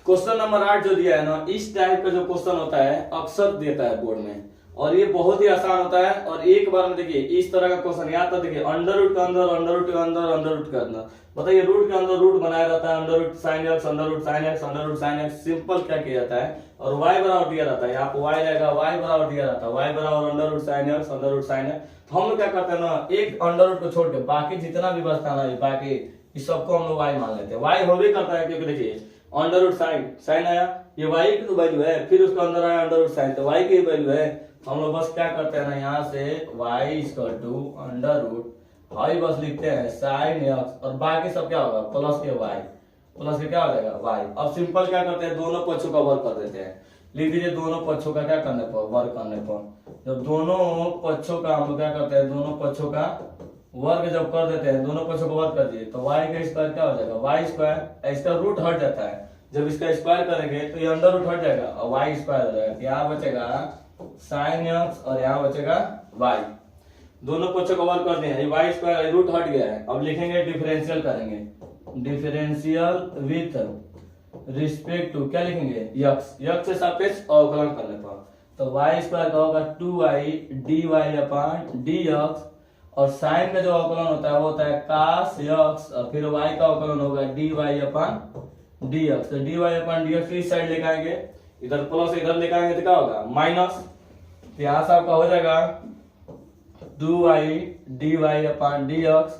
क्वेश्चन नंबर 8 जो दिया है ना, इस टाइप का जो क्वेश्चन होता है अक्सर देता है बोर्ड में और ये बहुत ही आसान होता है। और एक बार में देखिए इस तरह का क्वेश्चन याद था, देखिए अंडर रूट के अंदर, अंडर रूट के अंदर, अंडर रूट के अंदर, बताइए रूट के अंदर रूट बनाया जाता है, under root sine x, under root sine x, under root sine x. Simple क्या किया जाता है, और y बराबर दिया जाता है, यहाँ पे y रहेगा, y बराबर दिया जाता है, y बराबर under root sine x, under root sine x. तो हम लोग क्या करते हैं ना, एक अंडर रूट को छोड़ के बाकी जितना भी बचता है ना, बाकी इस सबको हम लोग y मान लेते हैं। y हो भी करता है, क्योंकि देखिए अंडर रूट साइन, साइन आया, ये y की तो वैल्यू है, फिर उसके अंदर आया अंडर रूट साइन, तो y की वैल्यू है। तो हम लोग बस क्या करते हैं ना, यहाँ से y equal to under root, y बस लिखते हैं साइन एक्स, और बाकी सब क्या होगा प्लस के y, प्लस के क्या हो जाएगा y। अब सिंपल क्या करते हैं, दोनों पक्षों का वर्ग कर देते हैं। लिख दीजिए दोनों पक्षों का क्या करने पर, वर्ग करने पर। जब दोनों पक्षों का हम लोग क्या करते हैं, दोनों पक्षों का वर्ग जब कर देते हैं, दोनों पक्षों को वर्ग कर दिए, तो y का स्क्वायर क्या हो जाएगा, y स्क्वायर, इसका रूट हट जाता है। जब इसका स्क्वायर करेंगे तो ये अंडर रूट हट जाएगा और y स्क्वायर हो जाएगा। यहाँ बचेगा साइन एक्स और यहाँ बचेगा y। दोनों पक्षों को वर्ग कर दिए, ये y स्क्वायर रूट हट गया है। अब लिखेंगे डिफरेंशियल करेंगे, डिफरेंशियल विथ रिस्पेक्ट टू क्या लिखेंगे, यक्स, यक्स से सापेक्ष अवकलन करने पर। तो y स्क्वायर का होगा 2y dy अपॉन dx, और साइन का जो अवकलन होता है वो होता है cos x, और फिर y का अवकलन होगा dy अपॉन dx। तो dy अपॉन dx इस साइड लेके आएंगे, इधर प्लस इधर लेके आएंगे तो क्या होगा माइनस। तो यहाँ से आपका हो जाएगा 2y dy अपॉन dx,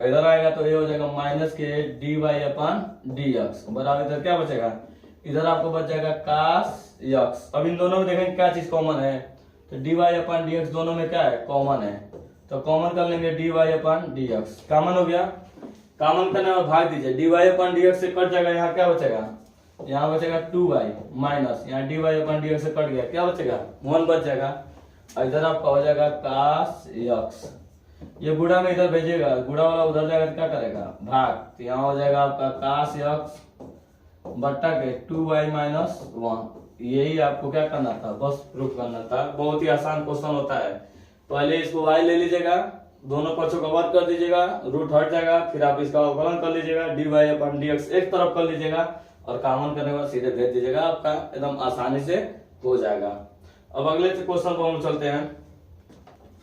इधर आएगा तो ये हो जाएगा माइनस के dy अपॉन dx बराबर, इधर क्या बचेगा, इधर आपको बच जाएगा cos x। अब इन दोनों में देखेंगे क्या चीज कॉमन है, तो dy अपॉन dx दोनों में क्या है कॉमन है, तो कॉमन कर लेंगे dy अपॉन dx। कॉमन हो गया, कॉमन करने में भाग दीजिए, dy अपॉन dx से कट जाएगा, यहाँ क्या बचेगा, यहाँ बचेगा 2y माइनस, यहाँ dy अपॉन dx से कट गया, क्या बचेगा 1 बच जाएगा। इधर आपका हो जाएगा cos x, ये गुणा में इधर भेजिएगा, गुणा वाला उधर जाएगा तो क्या करेगा भाग, तो यहाँ हो जाएगा आपका cos x बट्टा के 2y माइनस 1। यही आपको क्या करना था, बस प्रूफ करना था। बहुत ही आसान क्वेश्चन होता है। पहले इसको y ले लीजिएगा, दोनों पक्षों का वर्ग कर दीजिएगा, रूट हट जाएगा, फिर आप इसका अवकलन कर लीजिएगा, dy अपॉन dx एक तरफ कर लीजिएगा, और कॉमन करने के बाद सीधे भेज दीजिएगा, आपका एकदम आसानी से हो जाएगा। अब अगले क्वेश्चन पर हम चलते हैं।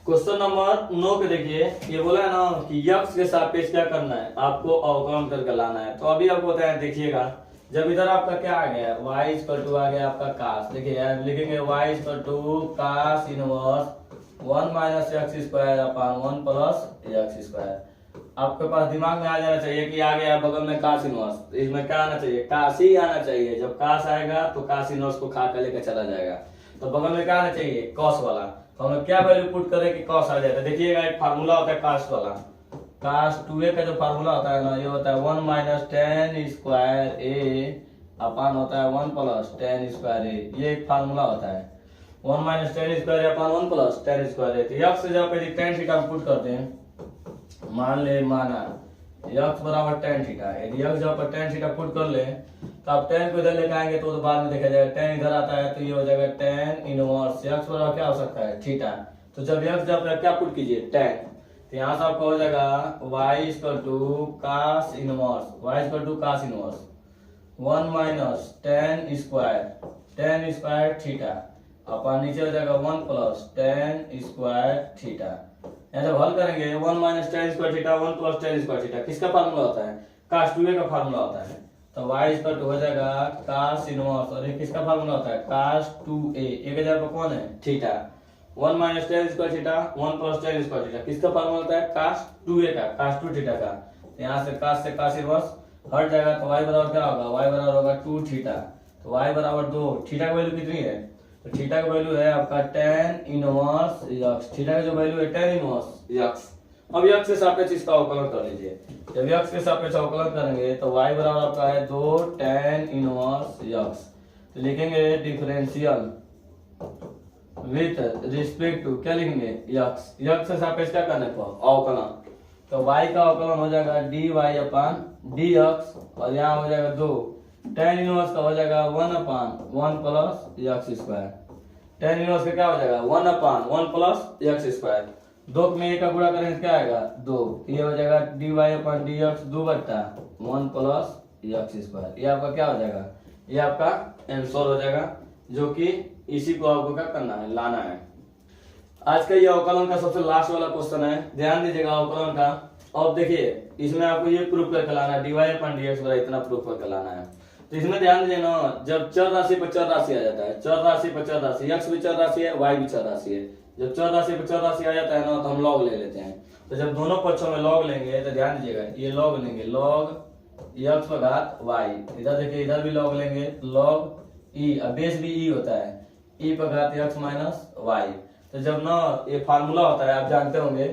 क्वेश्चन नंबर 9 के देखिए, ये बोला है ना कि यक्स के सापेक्ष क्या करना है, आपको अवकलन करके लाना है। तो अभी आपको बताया, देखिएगा जब इधर आपका क्या आ गया y इक्वल टू आ गया आपका cos, देखिए यार लिखेंगे y equal to cos inverse 1 minus x square upon 1 plus x square. आपके पास दिमाग में आ जाना चाहिए कि आ गया बगल में cos इनवर्स, इसमें क्या आना चाहिए, cos ही आना चाहिए। जब cos आएगा तो cos इनवर्स को खा कर लेकर चला जाएगा, तो बगल में क्या आना चाहिए cos वाला। तो हम लोग क्या वैल्यू पुट करें कि cos आ जाए, तो देखिएगा एक फार्मूला होता है cos वाला, cos 2a का जो फार्मूला होता है ना, ये होता है 1 माइनस टेन स्क्वायर a अपान होता है 1 प्लस टेन स्क्वायर a। ये एक फार्मूला होता है 1 minus tan square upon 1 plus ten square a। तो यक्स से जब पहले टेन थीटा पुट करते हैं, माना यक्स बराबर टेन थीटा, यदि यक्स जब पर टेन थीटा पुट कर ले तो आप टेन को इधर लेके आएंगे तो बाद में देखा जाएगा टेन इधर आता है, तो ये हो जाएगा टेन इनवर्स यक्स बराबर क्या हो सकता है थीटा। तो जब यक्स जब क्या पुट कीजिए टेन, तो यहाँ से आपको हो जाएगा y equal to cos inverse, y equal to cos inverse 1 minus tan square theta upon नीचे हो जाएगा 1 प्लस टेन स्क्वायर थीटा। यहाँ जब हल करेंगे 1 minus tan square theta 1 plus ten square theta किसका फार्मूला होता है, cos 2a का फार्मूला होता है। तो y इक्वल टू हो जाएगा cos इनवर्स, और ये किसका फार्मूला होता है cos 2a, एक हजार पर कौन है theta, 1 minus tan square theta 1 plus ten square theta किसका फार्मूला होता है cos 2a का, cos 2 थीटा का। यहाँ से cos इनवर्स हट जाएगा, तो y बराबर क्या होगा, y बराबर होगा 2 थीटा। तो y बराबर 2, थीटा की वैल्यू कितनी है, तो थीटा का वैल्यू है आपका टेन इनवर्स यक्स, थीटा का जो वैल्यू है टेन इनवर्स यक्स। अब यक्स के सापेक्ष इसका अवकलन कर लीजिए, जब यक्स के सापेक्ष अवकलन करेंगे तो y बराबर आपका है 2 टेन इनवर्स यक्स। तो लिखेंगे डिफरेंशियल विथ रिस्पेक्ट टू क्या लिखेंगे यक्स, यक्स से सापेक्ष क्या करने पर अवकलन, तो y का अवकलन हो जाएगा dy अपॉन dx, और यहाँ हो जाएगा 2 टेन इनवर्स का हो जाएगा 1 अपान 1 plus x square. Tan inverse का क्या हो जाएगा 1 अपान 1 प्लस एक्स स्क्वायर, 2 में एक का गुणा करेंगे क्या आएगा 2, ये हो जाएगा dy अपॉन dx 2 बट्टा 1 प्लस एक्स स्क्वायर। ये आपका क्या हो जाएगा, ये आपका आंसर हो जाएगा, जो कि इसी को आपको क्या करना है लाना है। आज का ये अवकलन का सबसे लास्ट वाला क्वेश्चन है, ध्यान दीजिएगा अवकलन का। अब देखिए इसमें आपको ये प्रूफ करके लाना है, dy अपन dx बराबर इतना प्रूफ करके लाना है। तो इसमें ध्यान दीजिए ना, जब चर राशि पर चर राशि आ जाता है, चर राशि पर चर राशि, x भी चर राशि है, y भी चर राशि है, जब चर राशि पर चर राशि आ जाता है ना तो हम लॉग ले लेते हैं। तो जब दोनों पक्षों में लॉग लेंगे तो ध्यान दीजिएगा ये लॉग लेंगे, लॉग x पर घात y, इधर देखिए इधर भी लॉग लेंगे, लॉग e, अब बेस भी e होता है, e पर घात x माइनस y। तो जब ना ये फार्मूला होता है आप जानते होंगे,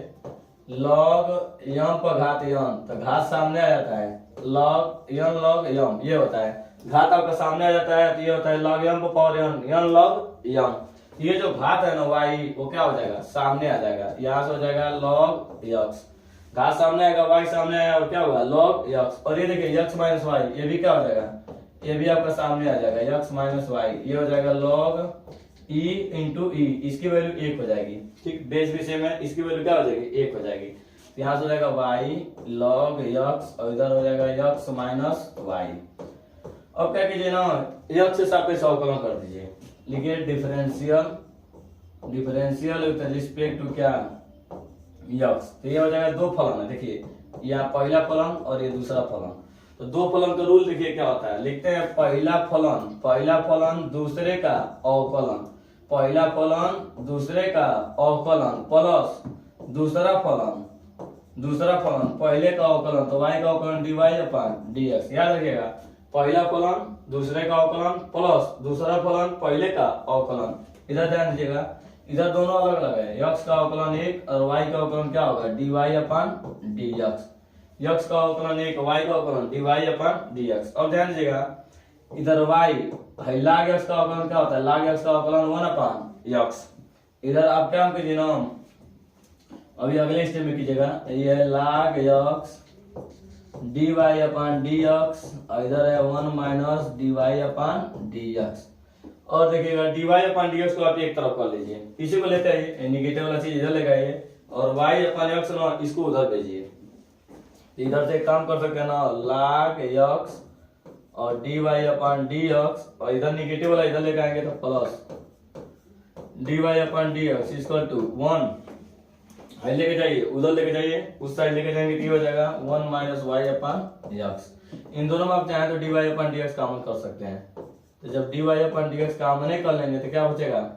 लॉग यम पर घात यम, तो घात सामने आ जाता है, लॉग यम ये होता है, घात आपका सामने आ जाता है तो ये होता है लॉग यम पर पावर यम लॉग यम। ये जो घात है ना y वो क्या हो जाएगा, सामने आ जाएगा, यहाँ से हो जाएगा लॉग x, घात सामने आएगा y सामने आएगा और क्या होगा लॉग x। और ये देखिए x माइनस वाई, ये भी क्या हो जाएगा, ये भी आपका सामने आ जाएगा x माइनस वाई, ये हो जाएगा लॉग e इंटू ई, इसकी वैल्यू 1 हो जाएगी, ठीक, बेस भी सेम है, इसकी वैल्यू क्या हो जाएगी 1 हो जाएगी। तो यहाँ से हो जाएगा y log x और इधर हो जाएगा x माइनस वाई। अब क्या कीजिए ना, x से सापेक्ष अवकलन कर दीजिए, लिखिए डिफरेंशियल विद रिस्पेक्ट टू क्या x। तो ये हो जाएगा दो फलन है, देखिए यहाँ पहला फलन और ये दूसरा फलन। तो दो फलन का रूल देखिए क्या होता है, लिखते हैं पहला फलन दूसरे का अवकलन, पहला फलन दूसरे का अवकलन प्लस दूसरा फलन पहले का अवकलन, तो y का अवकलन dy अपन dx। याद रखिएगा पहला फलन दूसरे का अवकलन प्लस दूसरा फलन पहले का अवकलन। इधर ध्यान दीजिएगा, इधर दोनों अलग अलग है, x का अवकलन 1 और y का अवकलन क्या होगा dy अपन dx, x का अवकलन 1 y का अवकलन dy अपन dx। अब ध्यान दीजिएगा इधर y है, log x का अवकलन क्या होता है, log x का अवकलन 1 अपन x। इधर आप क्या कीजिए ना, अभी अगले स्टेप में कीजिएगा, ये है log x dy upon dx और इधर है 1 माइनस dy अपन dx। और देखिएगा dy अपन dx को आप एक तरफ कर लीजिए, इसी को लेते आइए, निगेटिव वाला चीज इधर लगाइए और y अपन x ना इसको उधर भेजिए। इधर से एक काम कर सकते हैं ना, log x और dy अपन dx और इधर निगेटिव वाला इधर लेके आएंगे तो plus dy upon dx equal to 1 है, लेके जाइए उधर लेके जाइए, उस साइड लेके जाएंगे तो हो जाएगा 1 माइनस वाई अपन x। इन दोनों में आप चाहें तो dy अपन dx कॉमन कर सकते हैं। तो जब dy अपन dx कॉमन नहीं कर लेंगे तो क्या बचेगा,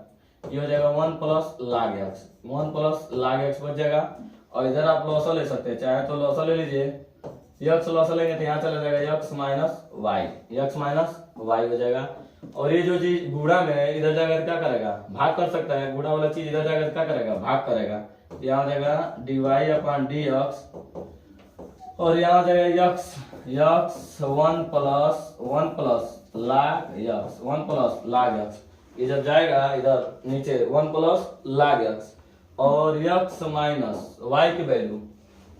ये हो जाएगा 1 प्लस log x बच जाएगा। और इधर आप लॉसा ले सकते हैं, चाहे तो लॉसा ले लीजिए, x लॉसा लेंगे तो यहाँ चला जाएगा x माइनस वाई हो जाएगा। और ये जो चीज गुणा में है इधर जाकर क्या करेगा, भाग कर सकता है, गुणा वाला चीज इधर जाकर क्या करेगा, भाग करेगा। यहाँ हो जाएगा dy अपन dx और यहाँ हो जाएगा x 1 प्लस log x, ये जब जाएगा इधर नीचे 1 प्लस log x और x माइनस y की वैल्यू,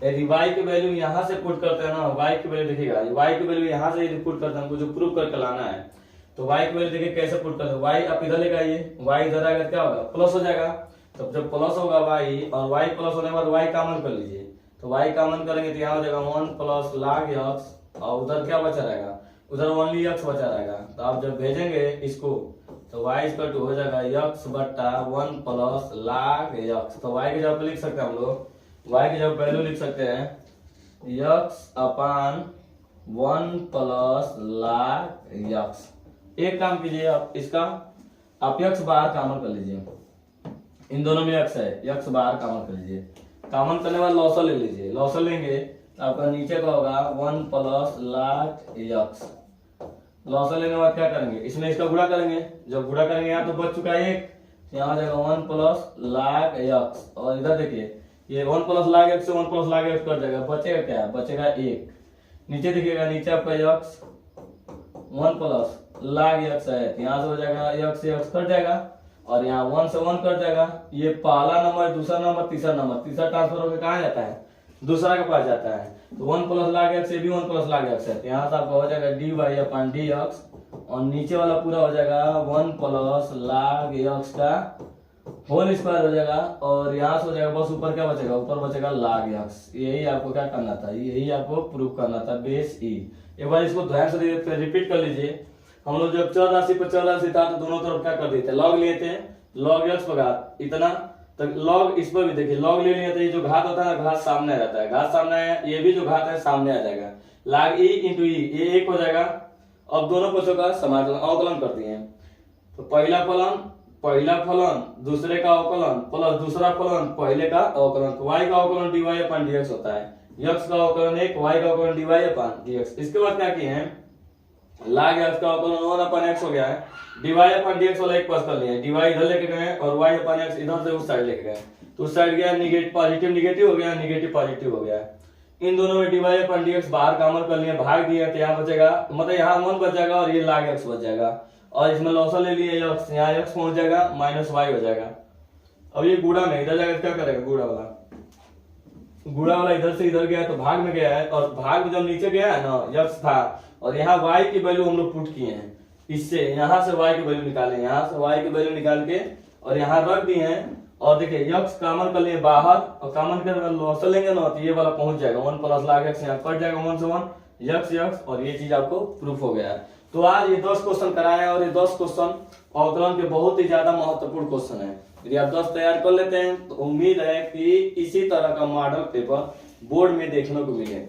यदि y की वैल्यू यहाँ से पुट करते हैं ना, y की वैल्यू देखिएगा, y की वैल्यू यहाँ से यदि पुट करते हैं, हमको जो प्रूव करके लाना है, तो y की वैल्यू देखिए कैसे पुट करते हैं, y आप इधर लेके आइए, y इधर आएगा क्या होगा प्लस हो जाएगा। तो जब प्लस होगा y और y प्लस होने के बाद y कॉमन कर लीजिए, तो y कॉमन करेंगे तो यहाँ हो जाएगा 1 प्लस log x और उधर क्या बचा रहेगा, उधर ओनली x बचा रहेगा। तो आप जब भेजेंगे इसको तो y इक्वल टू हो जाएगा x बट्टा 1 प्लस log x। तो y की जगह पे लिख सकते हैं हम लोग, y की जगह वैल्यू लिख सकते हैं x अपन 1 प्लस log x। एक काम कीजिए आप इसका, आप x बाहर कॉमन कर लीजिए, इन दोनों में x है, x बाहर कॉमन कर लीजिए, कॉमन करने बाद लॉसर ले लीजिए, लॉसर लेंगे तो आपका नीचे का होगा 1 प्लस log x। लॉसर लेने के बाद क्या करेंगे, इसमें इसका गुणा करेंगे, जब गुणा करेंगे यहाँ तो बच चुका है 1, यहाँ हो जाएगा 1 प्लस log x और इधर देखिए ये 1 प्लस log x से 1 प्लस log x कट जाएगा, बचेगा क्या, बचेगा 1। नीचे देखिएगा नीचे आपका x 1 प्लस log x है, यहाँ से हो जाएगा x से x कट जाएगा और यहाँ 1 से 1 कट जाएगा। ये पहला नंबर, दूसरा नंबर, तीसरा नंबर, तीसरा ट्रांसफर होकर कहाँ जाता है, दूसरा के पास जाता है। तो 1 प्लस log x, ये भी 1 प्लस log x है, तो यहाँ से आपका हो जाएगा dy अपन dx और नीचे वाला पूरा हो जाएगा 1 प्लस log x का होल स्क्वायर हो जाएगा और यहाँ से हो जाएगा बस ऊपर क्या बचेगा, ऊपर बचेगा log x। यही आपको क्या करना था, यही आपको प्रूफ करना था, बेस ई। एक बार इसको ध्यान से रिपीट कर लीजिए। हम लोग जब चर राशि पर चर राशि था तो दोनों तरफ क्या कर देते, लॉग लिए थे, log x बघा इतना, तो log इस पर भी देखिए, log ले लिया तो ये जो घात होता है ना, घात सामने आ जाता है, घात सामने आया, ये भी जो घात है सामने आ जाएगा, log e इंटू ई, ये एक हो जाएगा। अब दोनों पक्षों का समाकलन अवकलन कर दिए, तो पहला फलन दूसरे का अवकलन प्लस दूसरा फलन पहले का अवकलन, तो y का अवकलन dy अपन dx होता है, x का अवकलन 1, y का अवकलन dy अपन dx। इसके बाद क्या किए हैं, log x का अवकलन 1 अपन x हो गया है, dy अपन dx वाला एक पास कर लिया, dy इधर लेके गए और y अपन x इधर से उस साइड लेके गए, तो उस साइड गया निगेटिव पॉजिटिव निगेटिव हो गया, निगेटिव पॉजिटिव हो गया। इन दोनों में dy अपन dx बाहर कॉमन कर लिए, भाग दिया, तो यहाँ बचेगा, मतलब यहाँ 1 बच जाएगा और ये log x बच जाएगा, और इसमें लॉसल ले लिए x, यहाँ x पहुंच जाएगा माइनस y हो जाएगा। अब ये गुणा में इधर जाकर क्या करेगा, गुणा वाला इधर से इधर गया तो भाग में गया है, और भाग में जब नीचे गया है ना x था, और यहाँ y की वैल्यू हम लोग पुट किए हैं, इससे यहाँ से y की वैल्यू निकाले, यहाँ से y की वैल्यू निकाल के और यहाँ रख दिए हैं, और देखिए x कॉमन कर लिए बाहर, और कॉमन कर लॉसल लेंगे ना तो ये वाला पहुंच जाएगा 1 प्लस log x, यहाँ कट जाएगा 1 से 1 x, और ये चीज आपको प्रूफ हो गया है। तो आज ये 10 क्वेश्चन कराए, और ये 10 क्वेश्चन अवकलन के बहुत ही ज्यादा महत्वपूर्ण क्वेश्चन है। यदि आप 10 तैयार कर लेते हैं तो उम्मीद है कि इसी तरह का मॉडल पेपर बोर्ड में देखने को मिले।